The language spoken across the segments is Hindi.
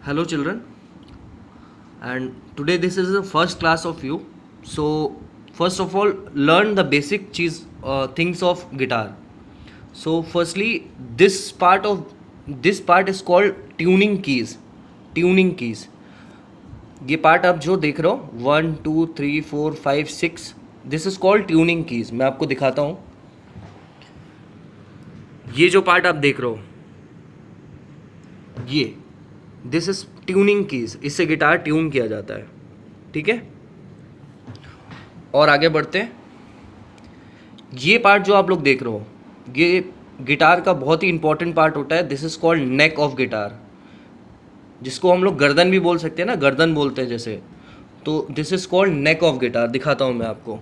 Hello children, and today this is the first class of you. So first of all, learn the basic things of guitar. So firstly, this part is called tuning keys. Tuning keys. ये पार्ट आप जो देख रहे हो 1 2 3 4 5 6, this is called tuning keys. मैं आपको दिखाता हूँ. ये जो पार्ट आप देख रहे हो, ये दिस इज ट्यूनिंग कीज. इससे गिटार ट्यून किया जाता है. ठीक है, और आगे बढ़ते हैं. ये पार्ट जो आप लोग देख रहे हो, ये गिटार का बहुत ही इंपॉर्टेंट पार्ट होता है. This is called neck of guitar, जिसको हम लोग गर्दन भी बोल सकते हैं ना, गर्दन बोलते हैं जैसे. तो this is called neck of guitar. दिखाता हूँ मैं आपको.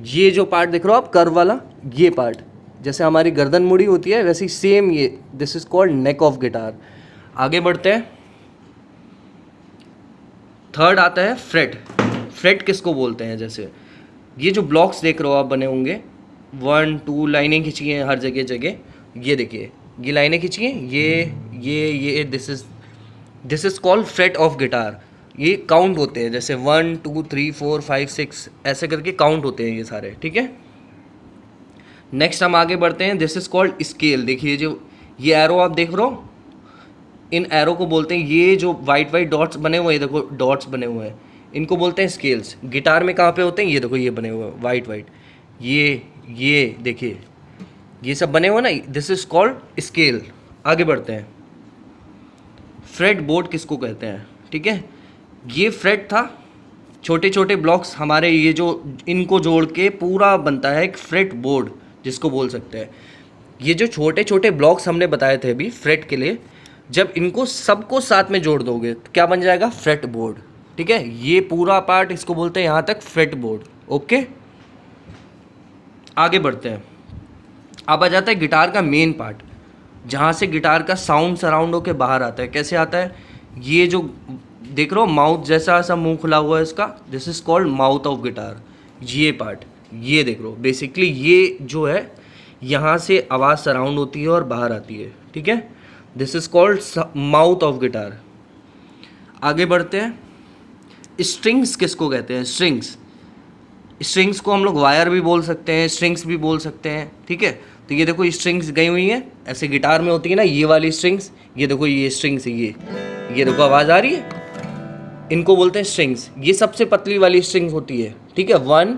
ये जो पार्ट देख रहे हो आप, कर्व वाला, ये पार्ट जैसे हमारी गर्दन मुड़ी होती है वैसे ही सेम ये, this is called neck of guitar. आगे बढ़ते हैं. थर्ड आता है फ्रेट. फ्रेट किसको बोलते हैं? जैसे ये जो ब्लॉक्स देख रहे हो आप बने होंगे, 1 2 लाइनें खींची हैं हर जगह जगह. ये देखिए, ये लाइनें खींची हैं, ये this is called freight of guitar. ये काउंट होते हैं, जैसे 1 2 3 4 5 6 ऐसे करके काउंट होते हैं ये सारे. ठीक है, नेक्स्ट हम आगे बढ़ते हैं. This is called scale. देखिए जो ये एरो आप देख रहे हो, इन एरो को बोलते हैं, ये जो वाइट वाइट डॉट्स बने हुए हैं, देखो डॉट्स बने हुए हैं, इनको बोलते हैं स्केल्स. गिटार में कहाँ पे होते हैं? ये देखो, ये बने हुए हैं वाइट वाइट, ये देखिए, ये सब बने हुए ना, दिस इज कॉल्ड स्केल. आगे बढ़ते हैं. फ्रेट बोर्ड किसको कहते हैं? ठीक है, ये फ्रेट था, छोटे छोटे ब्लॉक्स हमारे, ये जो इनको जोड़ के पूरा बनता है एक फ्रेट बोर्ड, जिसको बोल सकते हैं. ये जो छोटे छोटे ब्लॉक्स हमने बताए थे अभी फ्रेट के लिए, जब इनको सबको साथ में जोड़ दोगे तो क्या बन जाएगा? Freight board. ठीक है, ये पूरा पार्ट इसको बोलते हैं यहाँ तक फ्रेट बोर्ड. ओके, आगे बढ़ते हैं. अब आ जाता है गिटार का मेन पार्ट, जहाँ से गिटार का साउंड सराउंड होके बाहर आता है. कैसे आता है? ये जो देख रहे हो माउथ जैसा ऐसा मुंह खुला हुआ है इसका, this is called mouth of guitar. ये पार्ट, ये देख रहे हो, बेसिकली ये जो है यहाँ से आवाज़ सराउंड होती है और बाहर आती है. ठीक है, this is called mouth of guitar. आगे बढ़ते हैं. स्ट्रिंग्स किसको कहते हैं? स्ट्रिंग्स. स्ट्रिंग्स को हम लोग वायर भी बोल सकते हैं, स्ट्रिंग्स भी बोल सकते हैं. ठीक है, तो ये देखो स्ट्रिंग्स गई हुई हैं, ऐसे गिटार में होती है ना ये वाली स्ट्रिंग्स. ये देखो ये स्ट्रिंग्स है, ये देखो आवाज़ आ रही है, इनको बोलते हैं स्ट्रिंग्स. ये सबसे पतली वाली स्ट्रिंग्स होती है. ठीक है, 1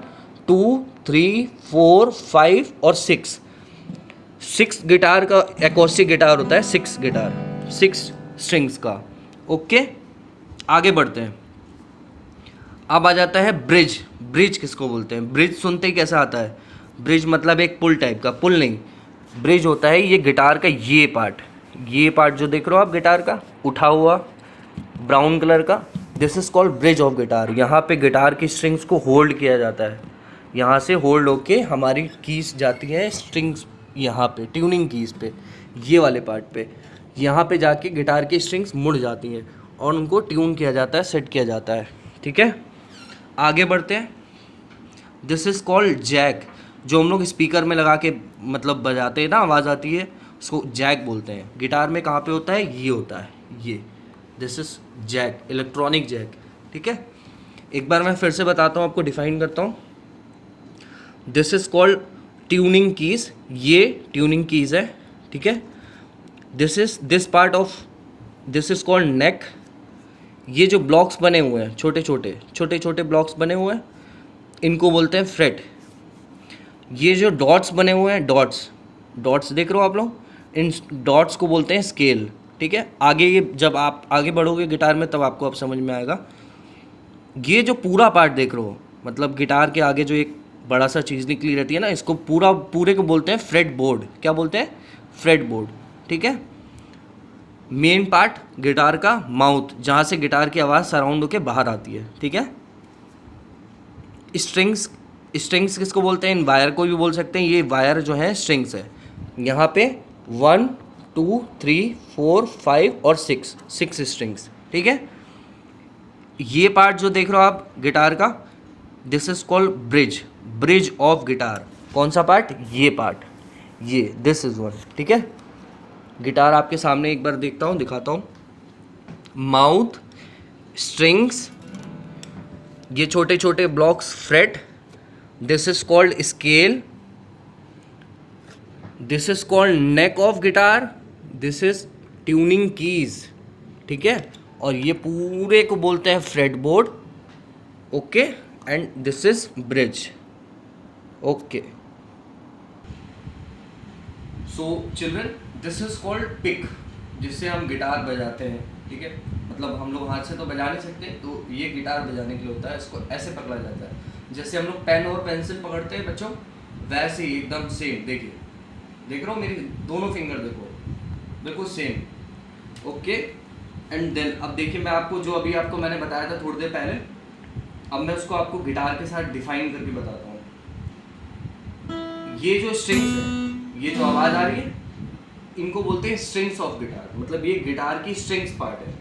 2 3 4 5 और 6 गिटार का एकॉस्टिक गिटार होता है. 6 स्ट्रिंग्स का. ओके, आगे बढ़ते हैं. अब आ जाता है ब्रिज. ब्रिज किसको बोलते हैं? ब्रिज सुनते ही कैसा आता है? ब्रिज मतलब एक पुल टाइप का. पुल नहीं, ब्रिज होता है ये गिटार का ये पार्ट जो देख रहे हो आप गिटार का उठा हुआ ब्राउन कलर का, this is called bridge of guitar. यहाँ पे गिटार की स्ट्रिंग्स को होल्ड किया जाता है. यहाँ से होल्ड होके हमारी कीज जाती है स्ट्रिंग्स यहाँ पे, ट्यूनिंग कीज पे, ये वाले पार्ट पे. यहाँ पे जाके गिटार की स्ट्रिंग्स मुड़ जाती हैं और उनको ट्यून किया जाता है, सेट किया जाता है. ठीक है, आगे बढ़ते हैं. This is called jack. जो हम लोग स्पीकर में लगा के मतलब बजाते हैं ना, आवाज़ आती है, उसको जैक बोलते हैं. गिटार में कहाँ पे होता है? ये होता है, ये this is jack, electronic jack. ठीक है, एक बार मैं फिर से बताता हूँ, आपको डिफाइन करता हूँ. This is called tuning keys. ये ट्यूनिंग कीज है. ठीक है, this part of this is called neck. ये जो ब्लॉक्स बने हुए हैं, छोटे छोटे ब्लॉक्स बने हुए हैं, इनको बोलते हैं फ्रेट. ये जो डॉट्स बने हुए हैं, डॉट्स देख रहे हो आप लोग, इन डॉट्स को बोलते हैं स्केल. ठीक है, आगे ये जब आप आगे बढ़ोगे गिटार में तब आपको अब समझ में आएगा. ये जो पूरा पार्ट देख रहे हो, मतलब गिटार के आगे जो एक बड़ा सा चीज़ निकली रहती है ना, इसको पूरे को बोलते हैं फ्रेट बोर्ड. क्या बोलते हैं? Fret board. ठीक है, मेन पार्ट गिटार का माउथ, जहाँ से गिटार की आवाज़ सराउंड होके बाहर आती है. ठीक है, स्ट्रिंग्स किसको बोलते हैं? इन वायर को भी बोल सकते हैं. ये वायर जो है स्ट्रिंग्स है. यहाँ पे 1 2 3 4 5 और 6 स्ट्रिंग्स. ठीक है, ये पार्ट जो देख रहे हो आप गिटार का, this is called bridge of guitar. कौन सा पार्ट? ये पार्ट, ये दिस इज वन. ठीक है, गिटार आपके सामने एक बार देखता हूँ, दिखाता हूँ. माउथ, स्ट्रिंग्स, ये छोटे छोटे blocks fret, this is called scale, this is called neck of guitar, this is tuning keys, ठीक है, और ये पूरे को बोलते हैं fret board, okay, and this is bridge, okay. So children, this is called pick, जिससे हम गिटार बजाते हैं, ठीक है, मतलब हम लोग हाथ से तो बजा नहीं सकते, तो ये गिटार बजाने के लिए होता है, इसको ऐसे पकड़ा जाता है, जैसे हम लोग पेन और पेंसिल पकड़ते हैं बच्चों, वैसे ही एकदम सेम, देखिए, देख रहे हो मेरी दोनों फिंगर, देखो बिल्कुल सेम, ओके। एंड देन अब देखिए, मैं आपको जो अभी आपको मैंने बताया था थोड़ी देर पहले, अब मैं उसको आपको गिटार के साथ डिफाइन करके बताता हूँ। ये जो स्ट्रिंग्स है, ये जो आवाज़ आ रही है, इनको बोलते हैं स्ट्रिंग्स ऑफ गिटार, मतलब ये गिटार की स्ट्रिंग्स पार्ट है।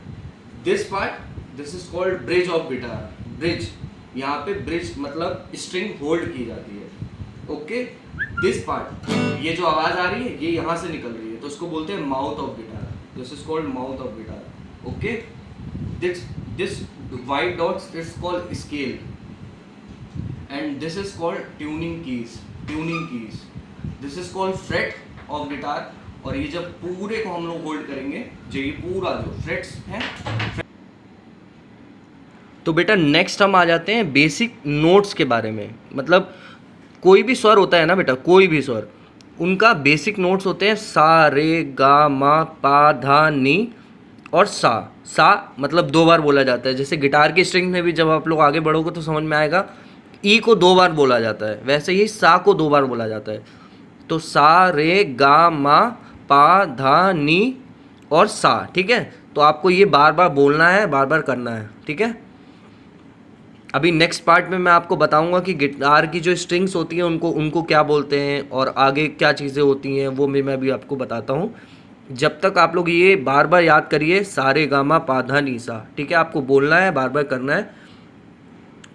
This part, this is called bridge of guitar, bridge, यहाँ पे ब्रिज मतलब स्ट्रिंग होल्ड की जाती है, ओके। दिस पार्ट, ये जो आवाज़ आ रही है ये यहाँ से निकल रही है, तो उसको बोलते हैं mouth of guitar, this is called mouth of guitar, okay. This white dots is called scale, and this is called tuning keys, this is called fret of guitar, और ये जब पूरे को हम लोग होल्ड करेंगे, जो ये पूरा जो फ्रेट्स हैं, तो बेटा नेक्स्ट हम आ जाते हैं बेसिक नोट्स के बारे में। मतलब कोई भी स्वर होता है ना बेटा, कोई भी स्वर, उनका बेसिक नोट्स होते हैं सा, रे, गा, मा, पा, धा, नी और सा। सा मतलब 2 बार बोला जाता है, जैसे गिटार की स्ट्रिंग में भी जब आप लोग आगे बढ़ोगे तो समझ में आएगा, ई को 2 बार बोला जाता है, वैसे ही सा को 2 बार बोला जाता है। तो सा, रे, गा, मा, पा, धा, नी और सा, ठीक है। तो आपको ये बार बार बोलना है, बार बार करना है, ठीक है। अभी नेक्स्ट पार्ट में मैं आपको बताऊंगा कि गिटार की जो स्ट्रिंग्स होती हैं उनको क्या बोलते हैं और आगे क्या चीज़ें होती हैं, वो मैं भी आपको बताता हूँ। जब तक आप लोग ये बार बार याद करिए, सारे गामा पा धा नी सा, ठीक है, आपको बोलना है, बार बार करना है,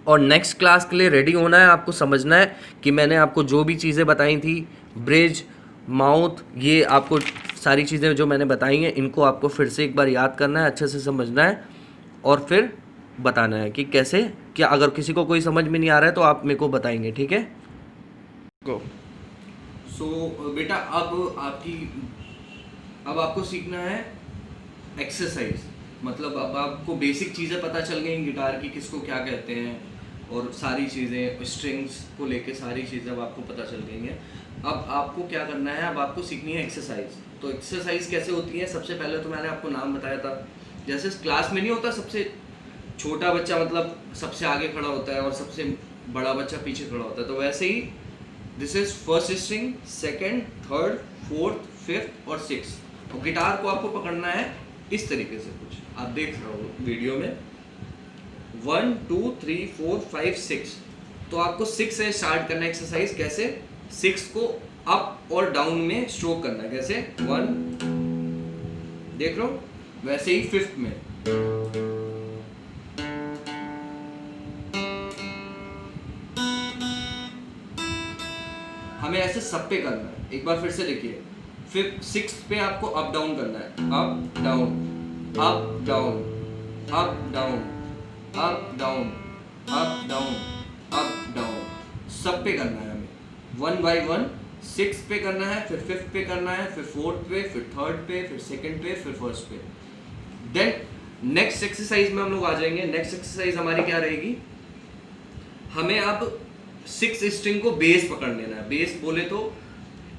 और नेक्स्ट क्लास के लिए रेडी होना है। आपको समझना है कि मैंने आपको जो भी चीज़ें बताई थी, ब्रिज, माउथ, ये आपको सारी चीज़ें जो मैंने बताई हैं, इनको आपको फिर से एक बार याद करना है, अच्छे से समझना है, और फिर बताना है कि कैसे, क्या अगर किसी को कोई समझ में नहीं आ रहा है तो आप मेरे को बताएंगे, ठीक है। गो। सो बेटा, अब आपको सीखना है एक्सरसाइज, मतलब अब आपको बेसिक चीज़ें पता चल गई गिटार की, किसको क्या कहते हैं, और सारी चीज़ें स्ट्रिंग्स को लेके सारी चीज़ें अब आपको पता चल गई हैं। अब आपको क्या करना है, अब आपको सीखनी है एक्सरसाइज। तो एक्सरसाइज कैसे होती है, सबसे पहले तो मैंने आपको नाम बताया था, जैसे क्लास में नहीं होता सबसे छोटा बच्चा मतलब सबसे आगे खड़ा होता है और सबसे बड़ा बच्चा पीछे खड़ा होता है, तो वैसे ही this is first string, second, third, fourth, fifth और सिक्स। और गिटार को आपको पकड़ना है इस तरीके से, कुछ आप देख रहे हो वीडियो में, 1 2 3 4 5 6, तो आपको 6 से स्टार्ट करना है एक्सरसाइज। कैसे, 6 को अप और डाउन में स्ट्रोक करना है, कैसे 1, देख रहे हो, वैसे ही फिफ्थ में, हमें ऐसे सब पे करना है। एक बार फिर से देखिए, फिर 6 पे आपको अप डाउन करना है, up down, up down, up down, up down, up down, up down, सब पे करना है हमें, 1 बाय 1। 6 पे करना है, फिर 5th पे करना है, फिर 4th पे, फिर 3rd पे, फिर 2nd पे, फिर 1st पे। देन नेक्स्ट एक्सरसाइज में हम लोग आ जाएंगे। नेक्स्ट एक्सरसाइज हमारी क्या रहेगी, हमें अब 6 स्ट्रिंग को बेस पकड़ लेना है। बेस बोले तो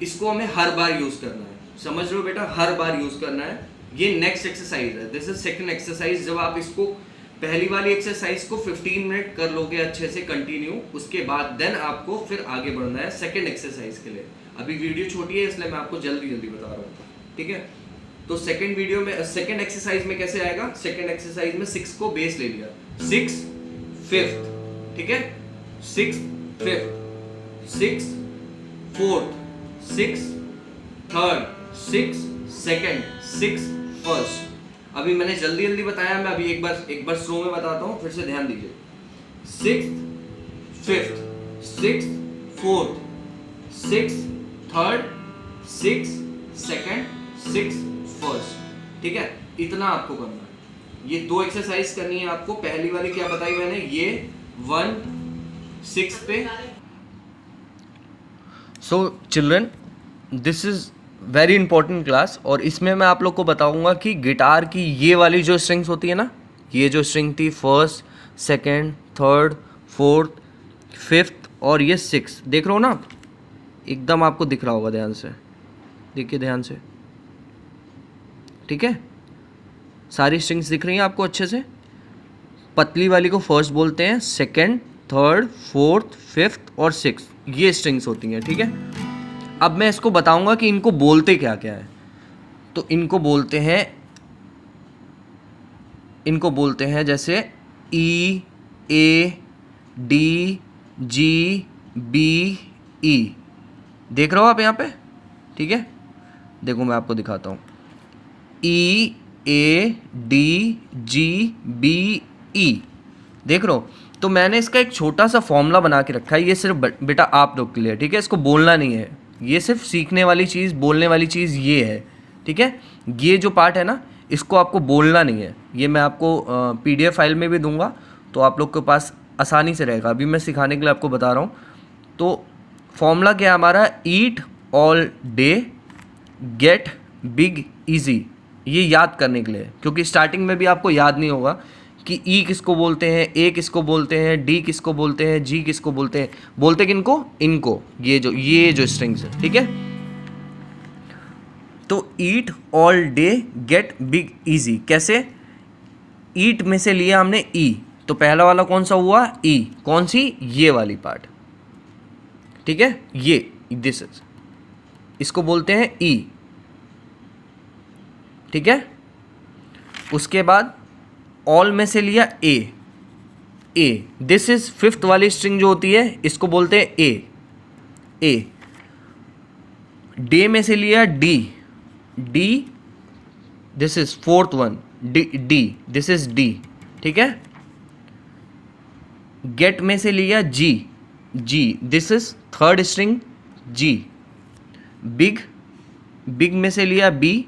इसको हमें हर बार यूज करना है, समझ लो बेटा, हर बार यूज करना है। ये नेक्स्ट एक्सरसाइज है, दिस इज सेकंड एक्सरसाइज। जब आप इसको पहली वाली एक्सरसाइज को 15 मिनट कर लोगे अच्छे से कंटिन्यू, उसके बाद देन आपको फिर आगे बढ़ना है सेकंड एक्सरसाइज के लिए। अभी वीडियो छोटी है इसलिए मैं आपको जल्दी जल्दी बता रहा हूँ, ठीक है। तो सेकंड वीडियो में, सेकंड एक्सरसाइज में कैसे आएगा, सेकंड एक्सरसाइज में 6 को बेस ले लिया, 6 5th, ठीक है, 6 5th, 6 4th, 6 3rd, 6 2nd, 6 1st। अभी मैंने जल्दी जल्दी बताया, मैं अभी एक बार स्लो में बताता हूँ, फिर से ध्यान दीजिए। 6th 5th, 6th 4th, 6th 3rd, 6th 2nd, 6th 1st, ठीक है, इतना आपको करना है। ये 2 एक्सरसाइज करनी है आपको। पहली वाली क्या बताई मैंने, ये 1/6 पे। सो children, this is very important class, और इसमें मैं आप लोग को बताऊंगा कि गिटार की ये वाली जो स्ट्रिंग्स होती है ना, ये जो स्ट्रिंग थी 1st, 2nd, 3rd, 4th, 5th और ये 6th, देख रहे हो ना आप, एकदम आपको दिख रहा होगा, ध्यान से देखिए, ध्यान से, ठीक है। सारी स्ट्रिंग्स दिख रही हैं आपको अच्छे से। पतली वाली को फर्स्ट बोलते हैं, 2nd, 3rd, 4th, 5th और 6th, ये स्ट्रिंग्स होती हैं, ठीक है। अब मैं इसको बताऊंगा कि इनको बोलते क्या क्या है। तो इनको बोलते हैं जैसे E, A, D, G, B, E, देख रहे हो आप यहाँ पे, ठीक है। देखो मैं आपको दिखाता हूँ, E, A, D, G, B, E, देख रहे हो। तो मैंने इसका एक छोटा सा फॉर्मूला बना के रखा है, ये सिर्फ बेटा आप लोग के लिए, ठीक है। इसको बोलना नहीं है, ये सिर्फ सीखने वाली चीज़, बोलने वाली चीज़ ये है, ठीक है। ये जो पार्ट है ना, इसको आपको बोलना नहीं है। ये मैं आपको PDF फाइल में भी दूंगा, तो आप लोग के पास आसानी से रहेगा। अभी मैं सिखाने के लिए आपको बता रहा हूँ। तो फॉर्मूला क्या है हमारा, ईट all day get big easy. ये याद करने के लिए, क्योंकि स्टार्टिंग में भी आपको याद नहीं होगा कि ई किसको बोलते हैं, ए किसको बोलते हैं, डी किसको बोलते हैं, जी किसको बोलते हैं। बोलते किनको, इनको, ये जो स्ट्रिंग्स है, ठीक है। तो ईट all day get big easy, कैसे, ईट में से लिया हमने ई, तो पहला वाला कौन सा हुआ, ई, कौन सी, ये वाली पार्ट, ठीक है। ये दिस इज, इसको बोलते हैं ई, ठीक है। उसके बाद ऑल में से लिया ए, दिस इज 5th वाली स्ट्रिंग जो होती है, इसको बोलते हैं ए। डे में से लिया D, this is 4th one, D, this is D, ठीक है। गेट में से लिया G, this is 3rd string, G. Big में से लिया बी,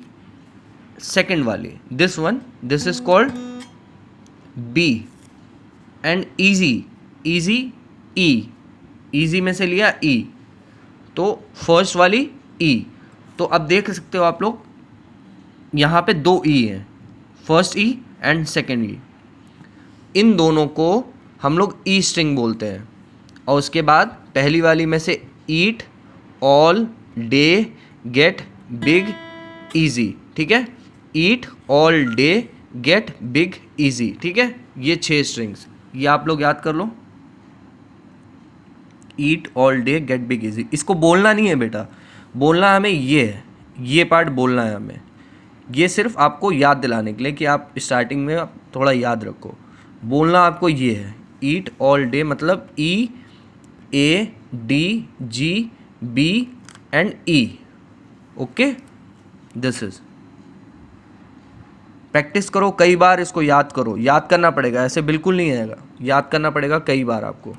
2nd वाली, this one, this is called B. And easy E, easy में से लिया ई, तो 1st वाली ई। तो अब देख सकते हो आप लोग, यहाँ पे 2 ई हैं, 1st ई एंड 2nd ई। इन दोनों को हम लोग ई स्ट्रिंग बोलते हैं। और उसके बाद पहली वाली में से ईट all day get big easy, ठीक है। ईट all day get big easy, ठीक है। ये 6 स्ट्रिंग्स, ये आप लोग याद कर लो, eat all day get big easy. इसको बोलना नहीं है बेटा, बोलना हमें ये है, ये पार्ट बोलना है हमें। ये सिर्फ आपको याद दिलाने के लिए कि आप स्टार्टिंग में आप थोड़ा याद रखो। बोलना आपको ये है, ईट ऑल डे मतलब E, A, D, G, B and E, okay. This is, practice करो कई बार, इसको याद करो, याद करना पड़ेगा, ऐसे बिल्कुल नहीं आएगा, याद करना पड़ेगा कई बार आपको।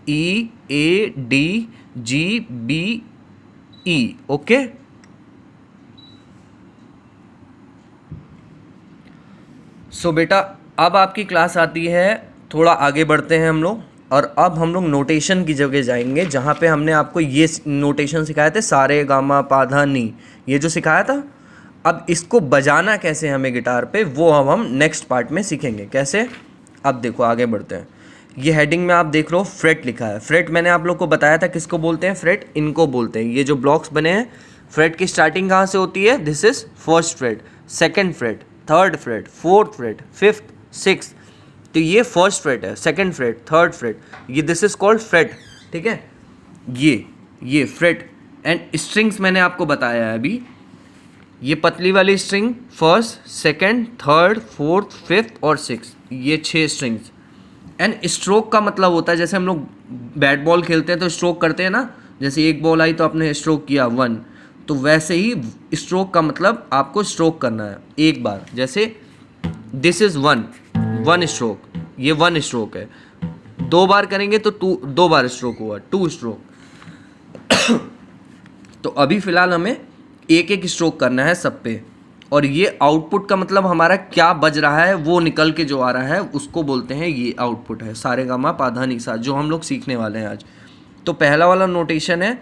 ई, A, D, G, B, E, okay. सो बेटा अब आपकी क्लास आती है, थोड़ा आगे बढ़ते हैं हम लोग, और अब हम लोग नोटेशन की जगह जाएंगे, जहाँ पे हमने आपको ये नोटेशन सिखाए थे, सारे गामा पाधा नी, ये जो सिखाया था। अब इसको बजाना कैसे हमें गिटार पे, वो हम नेक्स्ट पार्ट में सीखेंगे कैसे। अब देखो आगे बढ़ते हैं। ये हेडिंग में आप देख रहे हो फ्रेट लिखा है। फ्रेट मैंने आप लोग को बताया था किसको बोलते हैं, फ्रेट इनको बोलते हैं। ये जो ब्लॉक्स बने हैं, फ्रेट की स्टार्टिंग कहाँ से होती है, this is 1st freight, 2nd freight, 3rd freight, 4th freight, 5th, 6th। तो ये 1st फ्रेट है, 2nd फ्रेट, 3rd फ्रेट, ये दिस इज कॉल्ड फ्रेट, ठीक है। ये फ्रेट एंड स्ट्रिंग्स मैंने आपको बताया है अभी। ये पतली वाली string 1st, 2nd, 3rd, 4th, 5th और 6th, ये 6 स्ट्रिंग्स। एंड स्ट्रोक का मतलब होता है, जैसे हम लोग बैट बॉल खेलते हैं तो स्ट्रोक करते हैं ना, जैसे एक बॉल आई तो आपने स्ट्रोक किया 1, तो वैसे ही स्ट्रोक का मतलब आपको स्ट्रोक करना है एक बार। जैसे दिस इज 1 स्ट्रोक, ये 1 स्ट्रोक है। 2 बार करेंगे तो 2 बार स्ट्रोक हुआ, 2 स्ट्रोक। तो अभी फ़िलहाल हमें एक स्ट्रोक करना है सब पे, और ये आउटपुट का मतलब हमारा क्या बज रहा है वो निकल के जो आ रहा है उसको बोलते हैं, ये आउटपुट है सारे गामा पाधा निसा, जो हम लोग सीखने वाले हैं आज। तो पहला वाला नोटेशन है,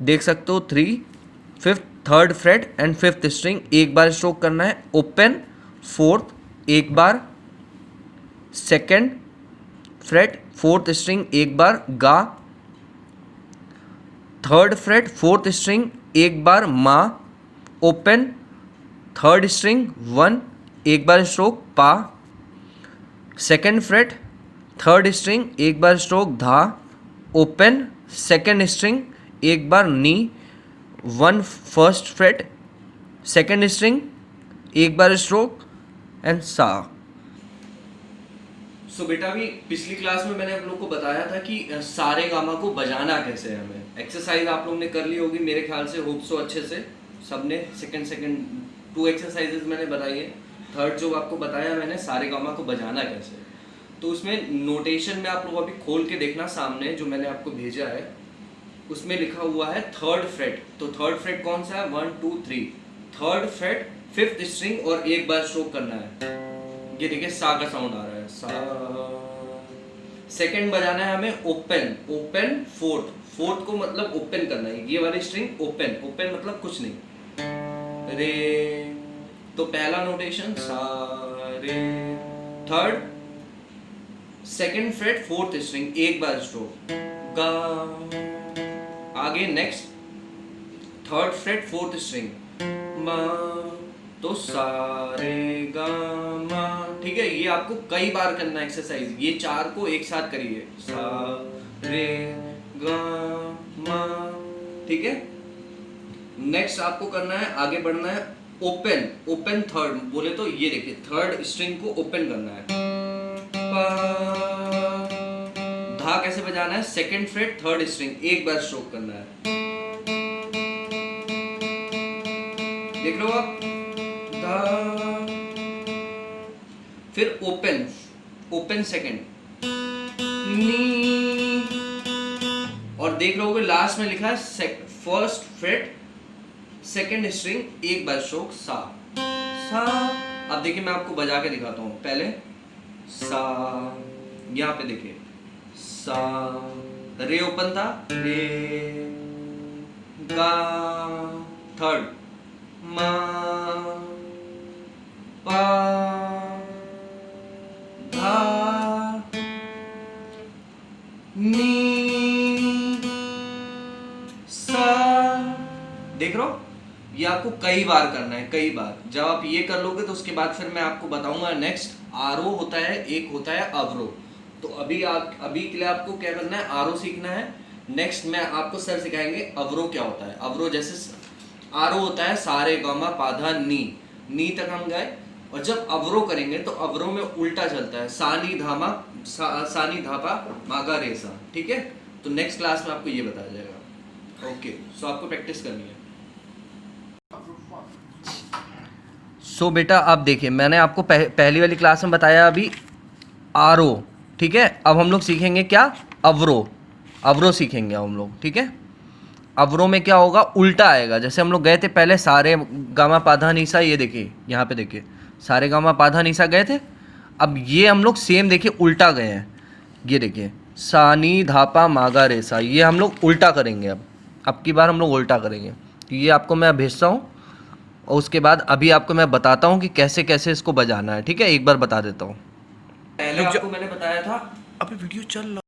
देख सकते हो 3 5th 3rd freight and 5th string, एक बार स्ट्रोक करना है। ओपन 4th एक बार, 2nd फ्रेट 4th स्ट्रिंग एक बार गा, 3rd फ्रेट 4th स्ट्रिंग एक बार मा, ओपन 3rd स्ट्रिंग 1 एक बार स्ट्रोक पा, 2nd फ्रेट 3rd स्ट्रिंग एक बार स्ट्रोक धा, ओपन 2nd स्ट्रिंग एक बार नी, 1 1st फ्रेट 2nd स्ट्रिंग एक बार स्ट्रोक एंड सा। सो बेटा अभी पिछली क्लास में मैंने आप लोग को बताया था कि सारे गामा को बजाना कैसे है। हमें एक्सरसाइज आप लोग ने कर ली होगी मेरे ख्याल से, होप सो अच्छे से सबने। सेकंड 2 एक्सरसाइजेज मैंने बताई है, 3rd जो आपको बताया मैंने सारे गामा को बजाना कैसे। तो उसमें नोटेशन में आप लोग अभी खोल के देखना सामने जो मैंने आपको भेजा है, उसमें लिखा हुआ है 3rd फ्रेट। तो 3rd फ्रेट कौन सा है, 1 2 3, 3rd फ्रेट 5th स्ट्रिंग और एक बार स्ट्रोक करना है। ये देखिए सा का साउंड आ रहा है, सा। सेकंड बजाना है हमें ओपन 4th को मतलब ओपन करना है, ये वाली स्ट्रिंग ओपन मतलब कुछ नहीं, रे। तो पहला नोटेशन सा रे। 3rd 2nd freight 4th string एक बार स्ट्रोक गा। आगे next 3rd freight 4th string मा, तो सा रे गा मा। ठीक है, ये आपको कई बार करना है एक्सरसाइज, ये 4 को एक साथ करिए, सा रे गा मा। ठीक है, नेक्स्ट आपको करना है, आगे बढ़ना है ओपन 3rd बोले तो ये देखिए 3rd स्ट्रिंग को ओपन करना है, पा। धा कैसे बजाना है, 2nd फ्रेट 3rd स्ट्रिंग एक बार स्ट्रोक करना है, देख लो आप, धा। फिर ओपन 2nd नी, और देख लोगे लास्ट में लिखा है 1st फ्रेट 2nd स्ट्रिंग एक बार स्ट्रोक सा। अब देखिए मैं आपको बजा के दिखाता हूँ, पहले सा, यहाँ पे देखिए सा, रे ओपन था, रे गा 3rd मा पा धा नी सा। देख रहे हो, ये आपको कई बार करना है, कई बार। जब आप ये कर लोगे तो उसके बाद फिर मैं आपको बताऊंगा नेक्स्ट आरोह होता है, एक होता है अवरोह। तो अभी के लिए आपको क्या करना है, आरोह सीखना है। नेक्स्ट में आपको सर सिखाएंगे अवरोह क्या होता है। अवरोह जैसे आरोह होता है सारे गामा पाधा नी तक हम गए, और जब अवरोह करेंगे तो अवरोह में उल्टा चलता है, सानी धापा मागा रेसा। ठीक है, तो नेक्स्ट क्लास में आपको ये बताया जाएगा। ओके, सो आपको प्रैक्टिस करनी है। सो बेटा आप देखिए, मैंने आपको पहली वाली क्लास में बताया अभी आरोह। ठीक है, अब हम लोग सीखेंगे क्या, अवरोह सीखेंगे हम लोग। ठीक है, अवरोह में क्या होगा, उल्टा आएगा। जैसे हम लोग गए थे पहले सारे गामा पाधा निसा, ये देखिए यहाँ पे देखिए सारे गामा पाधा निसा गए थे। अब ये हम लोग सेम देखिए उल्टा गए हैं, ये देखिए सानी धापा मागा रेसा, ये हम लोग उल्टा करेंगे। अब की बार हम लोग उल्टा करेंगे। तो ये आपको मैं भेजता हूँ, और उसके बाद अभी आपको मैं बताता हूँ कि कैसे कैसे इसको बजाना है। ठीक है, एक बार बता देता हूँ। पहले आपको मैंने बताया था, अभी वीडियो चल रहा